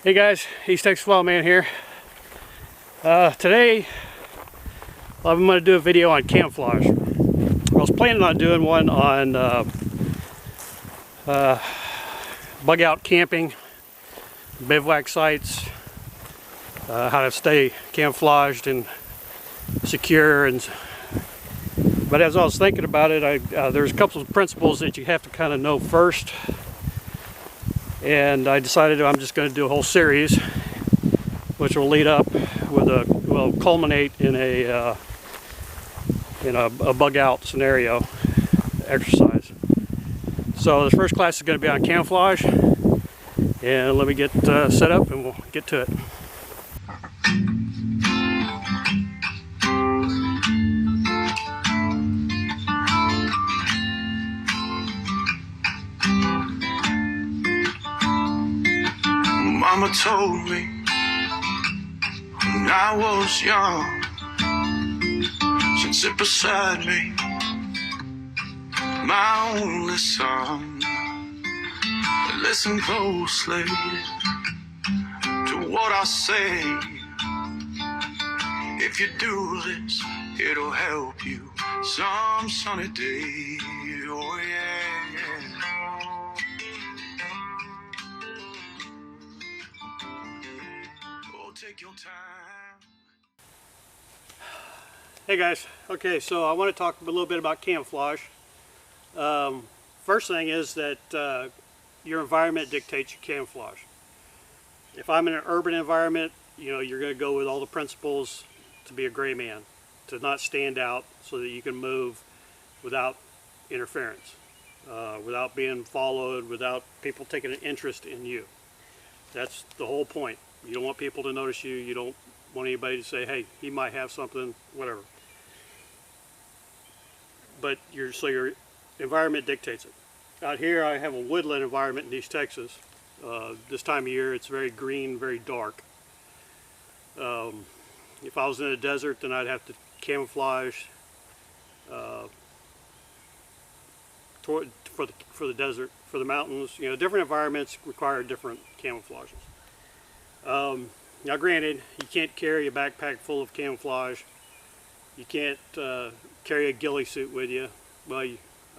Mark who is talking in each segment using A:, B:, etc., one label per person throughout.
A: Hey guys, East Texas Wildman here. Today I'm going to do a video on camouflage. I was planning on doing one on bug out camping, bivouac sites, how to stay camouflaged and secure. But as I was thinking about it, there's a couple of principles that you have to kind of know first. And I decided I'm just going to do a whole series, which will lead up with will culminate in a bug out scenario exercise. So the first class is going to be on camouflage, and let me get set up and we'll get to it.
B: Mama told me when I was young, she'd sit beside me, my only son, and listen closely to what I say. If you do this, it'll help you some sunny day. Oh yeah, yeah. Take your time.
A: Hey guys, okay, so I want to talk a little bit about camouflage. First thing is that your environment dictates your camouflage. If I'm in an urban environment, you're going to go with all the principles to be a gray man, to not stand out so that you can move without interference, without being followed, without people taking an interest in you. That's the whole point. You don't want people to notice you. You don't want anybody to say, hey, he might have something, whatever. But so your environment dictates it. Out here I have a woodland environment in East Texas. This time of year it's very green, very dark. If I was in a desert, then I'd have to camouflage for the desert. For the mountains, different environments require different camouflages. Now granted, you can't carry a backpack full of camouflage. You can't carry a ghillie suit with you. Well,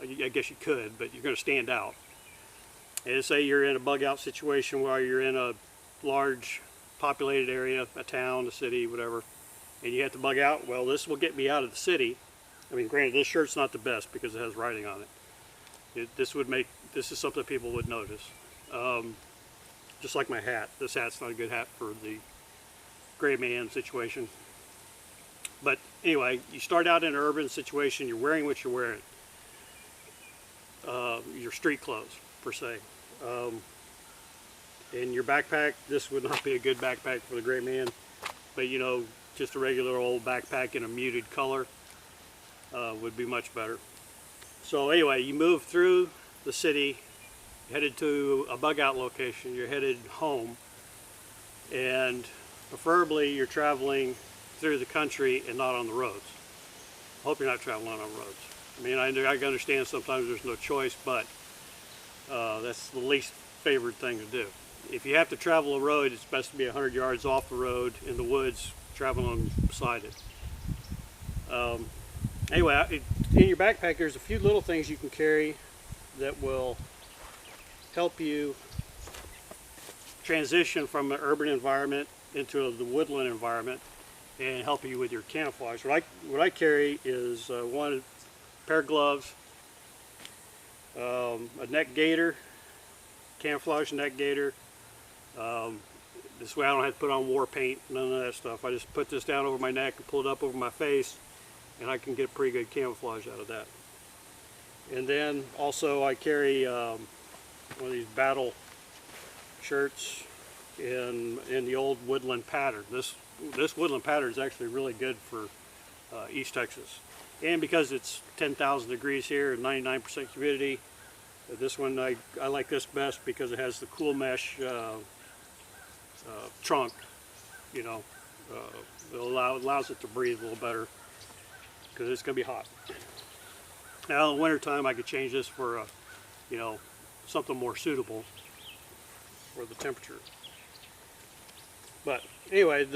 A: I guess you could, but you're going to stand out. And say you're in a bug out situation where you're in a large populated area, a town, a city, whatever, and you have to bug out. Well, this will get me out of the city. I mean, granted, this shirt's not the best because it has writing on it. This is something people would notice. Just like my hat. This hat's not a good hat for the gray man situation. But anyway, you start out in an urban situation, you're wearing what you're wearing. Your street clothes, per se. In your backpack, this would not be a good backpack for the gray man, but just a regular old backpack in a muted color would be much better. So anyway, you move through the city, headed to a bug out location, you're headed home, and preferably you're traveling through the country and not on the roads. I hope you're not traveling on roads. I mean, I understand sometimes there's no choice, but that's the least favored thing to do. If you have to travel a road, it's best to be 100 yards off the road in the woods, traveling beside it. Anyway, in your backpack there's a few little things you can carry that will help you transition from an urban environment into the woodland environment and help you with your camouflage. What I carry is one pair of gloves, a neck gaiter, camouflage neck gaiter. This way I don't have to put on war paint, none of that stuff. I just put this down over my neck and pull it up over my face, and I can get pretty good camouflage out of that. And then also I carry one of these battle shirts in the old woodland pattern. This woodland pattern is actually really good for East Texas, and because it's 10,000 degrees here and 99% humidity, this one I like this best because it has the cool mesh trunk. It allows it to breathe a little better because it's going to be hot. Now in the winter time I could change this for something more suitable for the temperature. But anyway,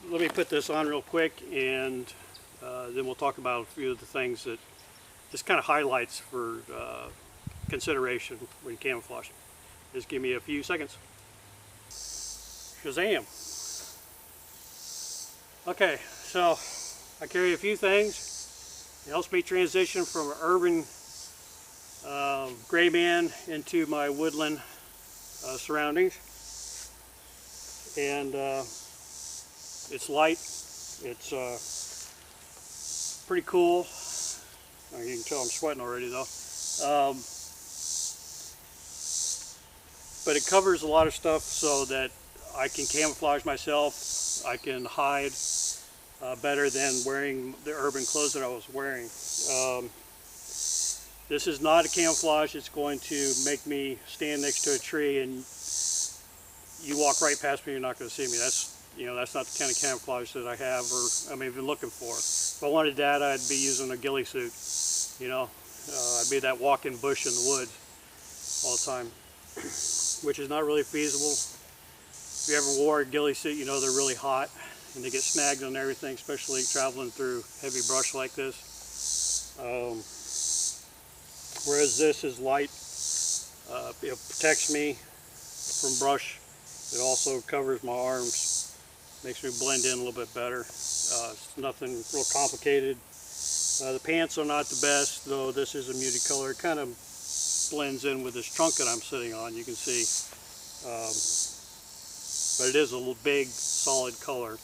A: let me put this on real quick, and then we'll talk about a few of the things that just kind of highlights for consideration when camouflaging. Just give me a few seconds. Shazam! Okay, so I carry a few things. It helps me transition from an urban gray man into my woodland surroundings. And it's light. It's pretty cool. You can tell I'm sweating already though. But it covers a lot of stuff so that I can camouflage myself. I can hide better than wearing the urban clothes that I was wearing. This is not a camouflage. It's going to make me stand next to a tree and you walk right past me, you're not going to see me. That's not the kind of camouflage that I have or I'm even looking for. If I wanted that, I'd be using a ghillie suit. I'd be that walking bush in the woods all the time, which is not really feasible. If you ever wore a ghillie suit, you know they're really hot and they get snagged on everything, especially traveling through heavy brush like this. Whereas this is light, it protects me from brush. It also covers my arms, makes me blend in a little bit better. It's nothing real complicated. The pants are not the best, though this is a muted color. It kind of blends in with this trunk that I'm sitting on, you can see. But it is a little big, solid color.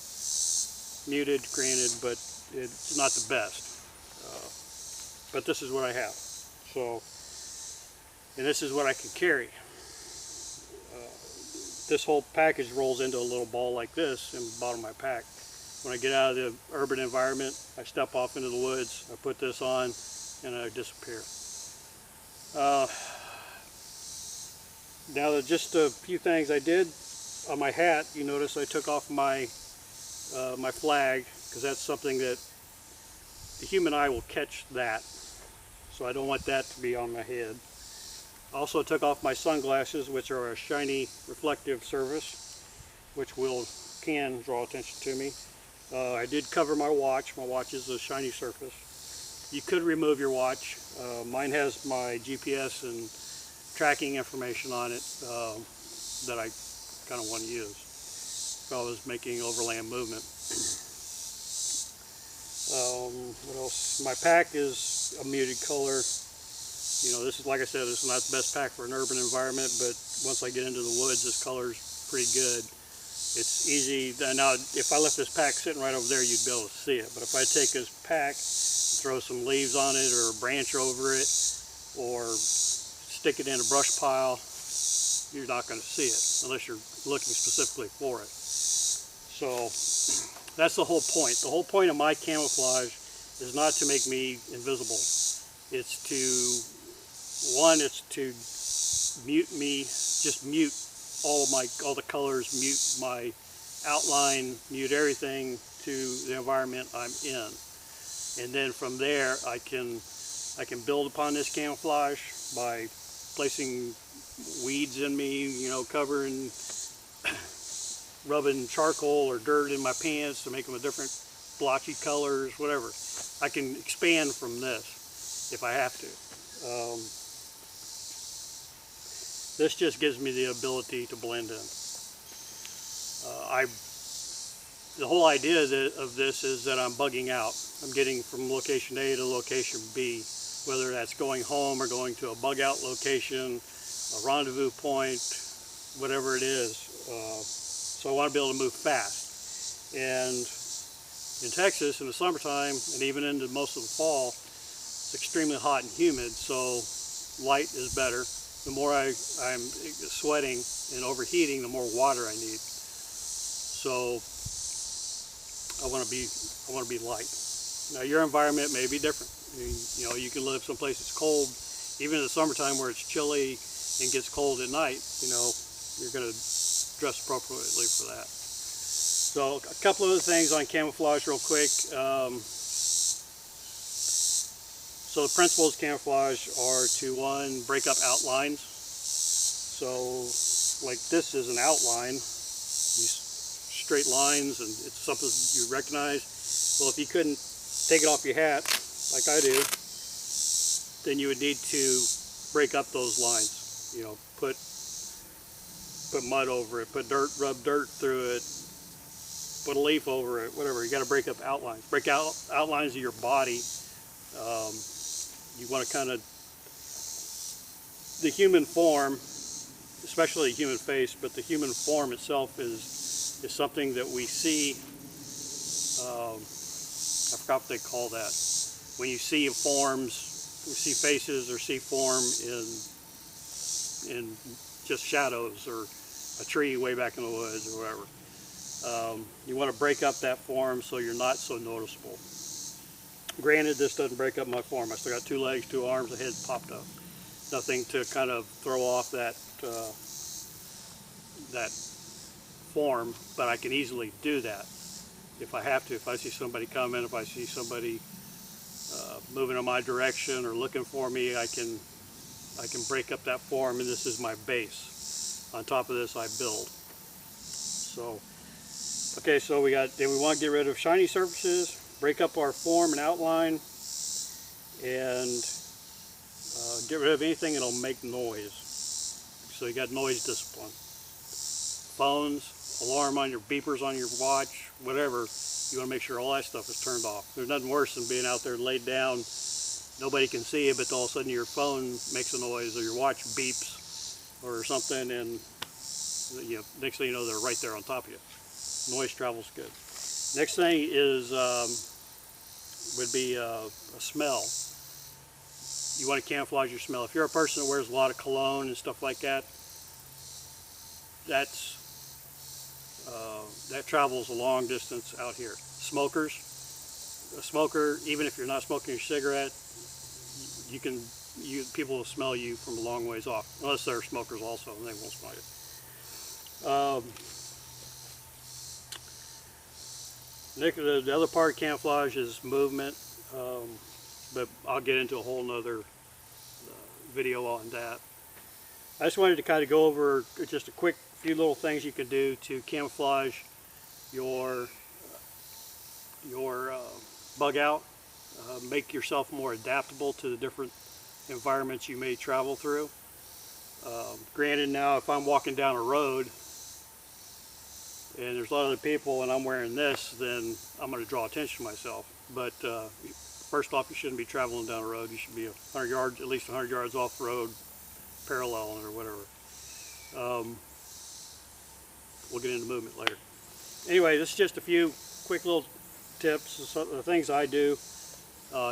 A: Muted, granted, but it's not the best. But this is what I have. And this is what I can carry. This whole package rolls into a little ball like this in the bottom of my pack. When I get out of the urban environment, I step off into the woods, I put this on, and I disappear. Now just a few things I did on my hat. You notice I took off my my flag, because that's something that the human eye will catch that. So I don't want that to be on my head. I also took off my sunglasses, which are a shiny reflective surface, which can draw attention to me. I did cover my watch. My watch is a shiny surface. You could remove your watch. Mine has my GPS and tracking information on it that I kind of want to use if I was making overland movement. What else? My pack is a muted color. This is, like I said, this is not the best pack for an urban environment, but once I get into the woods, this color is pretty good. It's easy. Now, if I left this pack sitting right over there, you'd be able to see it. But if I take this pack, throw some leaves on it, or a branch over it, or stick it in a brush pile, you're not going to see it unless you're looking specifically for it. So that's the whole point. The whole point of my camouflage is not to make me invisible. It's to mute me, just mute all the colors, mute my outline, mute everything to the environment I'm in. And then from there I can build upon this camouflage by placing weeds in me, covering, rubbing charcoal or dirt in my pants to make them a different blotchy colors, whatever. I can expand from this if I have to. This just gives me the ability to blend in. The whole idea of this is that I'm bugging out. I'm getting from location A to location B, whether that's going home or going to a bug out location, a rendezvous point, whatever it is. So I want to be able to move fast. And in Texas, in the summertime, and even into most of the fall, it's extremely hot and humid, so light is better. The more I'm sweating and overheating, the more water I need. So I want to be light. Now your environment may be different. You can live someplace that's cold, even in the summertime where it's chilly and gets cold at night. You're going to dress appropriately for that. So a couple of other things on camouflage real quick. So the principles of camouflage are to, one, break up outlines. So like this is an outline. You straight lines and it's something you recognize. Well, if you couldn't take it off your hat, like I do, then you would need to break up those lines. You know, put mud over it, rub dirt through it, put a leaf over it, whatever. You got to break up outlines. Break out outlines of your body. You want to kind of, the human form, especially the human face, but the human form itself is something that we see. I forgot what they call that. When you see forms, we see faces or see form in just shadows or a tree way back in the woods or whatever. You want to break up that form so you're not so noticeable. Granted, this doesn't break up my form. I still got 2 legs, 2 arms, a head popped up. Nothing to kind of throw off that that form, but I can easily do that if I have to. If I see somebody coming, if I see somebody moving in my direction or looking for me, I can break up that form, and this is my base. On top of this, I build. So, okay, so we want to get rid of shiny surfaces, break up our form and outline, and get rid of anything that'll make noise. So you got noise discipline. Phones, alarm on your beepers on your watch, whatever, you want to make sure all that stuff is turned off. There's nothing worse than being out there laid down, nobody can see you, but all of a sudden your phone makes a noise or your watch beeps or something, and you know, next thing you know, they're right there on top of you. Noise travel's good. Next thing is would be a smell. You want to camouflage your smell. If you're a person that wears a lot of cologne and stuff like that, that travels a long distance out here. Smokers, a smoker, even if you're not smoking a cigarette, people will smell you from a long ways off, unless they're smokers also, and they won't smell you. The other part of camouflage is movement, but I'll get into a whole nother video on that. I just wanted to kind of go over just a quick few little things you can do to camouflage your bug out, make yourself more adaptable to the different environments you may travel through. Granted, now if I'm walking down a road and there's a lot of other people and I'm wearing this, then I'm going to draw attention to myself. But first off, you shouldn't be traveling down a road. You should be 100 yards, at least 100 yards off the road, parallel or whatever. We'll get into movement later. Anyway, this is just a few quick little tips, the things I do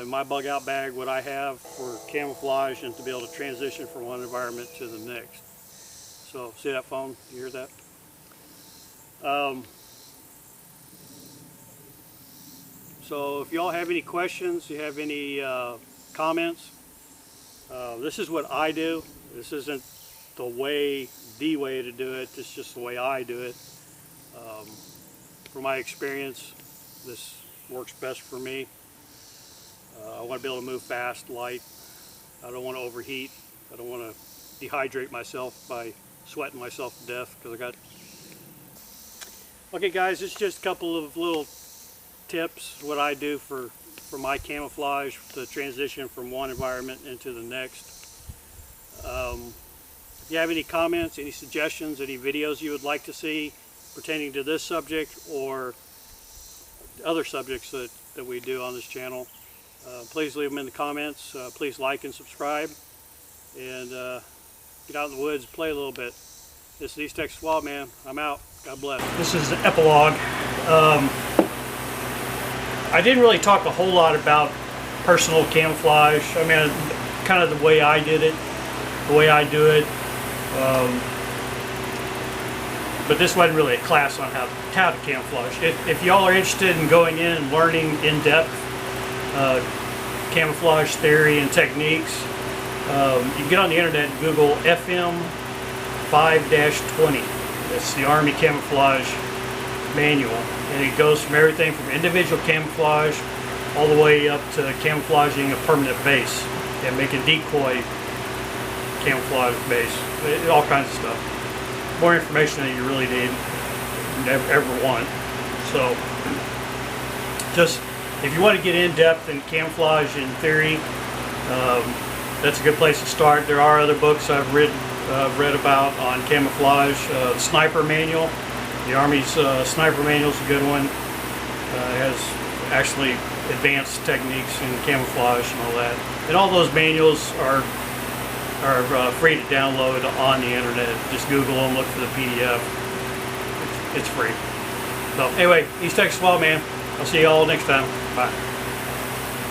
A: in my bug out bag, what I have for camouflage and to be able to transition from one environment to the next. So, see that phone? You hear that? So if y'all have any questions, you have any comments, this is what I do. This isn't the way to do it. This is just the way I do it. From my experience, this works best for me. I want to be able to move fast, light. I don't want to overheat. I don't want to dehydrate myself by sweating myself to death because I got... Okay guys, it's just a couple of little tips, what I do for my camouflage, to transition from one environment into the next. If you have any comments, any suggestions, any videos you would like to see pertaining to this subject or other subjects that we do on this channel, please leave them in the comments. Please like and subscribe, and get out in the woods, play a little bit. This is East Texas Wildman. I'm out. God bless. This is an epilogue. I didn't really talk a whole lot about personal camouflage. I mean, kind of the way I did it, the way I do it. But this wasn't really a class on how to camouflage. If y'all are interested in going in and learning in depth camouflage theory and techniques, you can get on the internet and Google FM 5-20. It's the Army Camouflage Manual, and it goes from everything from individual camouflage all the way up to camouflaging a permanent base and making decoy camouflage base, all kinds of stuff. More information than you really need. ever want. So just if you want to get in depth in camouflage and theory, that's a good place to start. There are other books I've read about on camouflage. The Sniper Manual, the Army's Sniper Manual is a good one. It has actually advanced techniques in camouflage and all that. And all those manuals are free to download on the internet. Just Google them, look for the PDF. It's free. So anyway, East Texas Wild Man. I'll see you all next time. Bye.